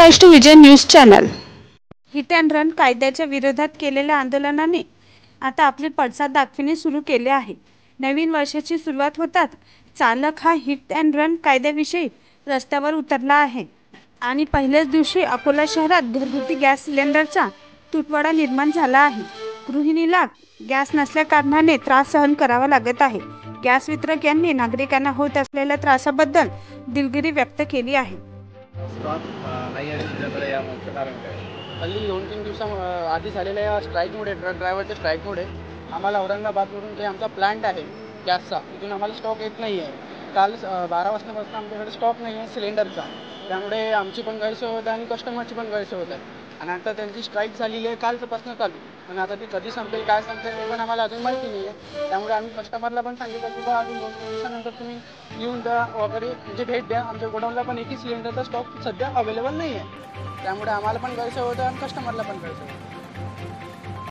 Rise to Vijay news channel. Hit and run कायद्याच्या विरोधात केलेल्या आंदोलनाने आता आपले पडसाद दाखविणे सुरू केले आहे। नवीन वर्षाची सुरुवात होताच चालक हा हिट अँड रन कायद्याविषयी रस्त्यावर उतरला आहे आणि पहिल्याच दिवशी अकोला शहरात घरगुती गॅस सिलेंडरचा तुटवडा निर्माण झाला आहे। गृहिणीला गॅस नसल्याकारणाने त्रास सहन करावा लागत आहे। गॅस वितरक यांनी नागरिकांना होत असलेल्या त्रासाबद्दल दिलगिरी व्यक्त केली आहे। हल्ली 2-3 दिवसाआधी झालेल्या या स्ट्राईकमुळे, ट्रक ड्रायव्हरच्या स्ट्राईकमुळे आम्हाला औरंगाबादवरून जे आमचा प्लांट आहे गॅसचा, तिथून आम्हाला स्टॉक येत नाही आहे। काल 12 वाजतापासून आमच्याकडे स्टॉक नाही आहे सिलेंडरचा, त्यामुळे आमची पण गैरसोय होत आहे आणि कस्टमरची पण गैरसोय होत आहे। आणि आता त्यांची स्ट्राईक झालेली आहे कालपासून चालू, आणि आता ती कधी संपेल काय संपेल हे पण आम्हाला अजून माहिती नाही आहे। त्यामुळे आम्ही कस्टमरला पण सांगितलं की बा अजून 2-3 दिवसानंतर तुम्ही येऊन द्या वगैरे, म्हणजे भेट द्या। आमच्या गोडाऊनला पण एकही सिलेंडरचा स्टॉक सध्या अवेलेबल नाही आहे, त्यामुळे आम्हाला पण गैरसोय होतं आणि कस्टमरला पण गैरसोय होतं।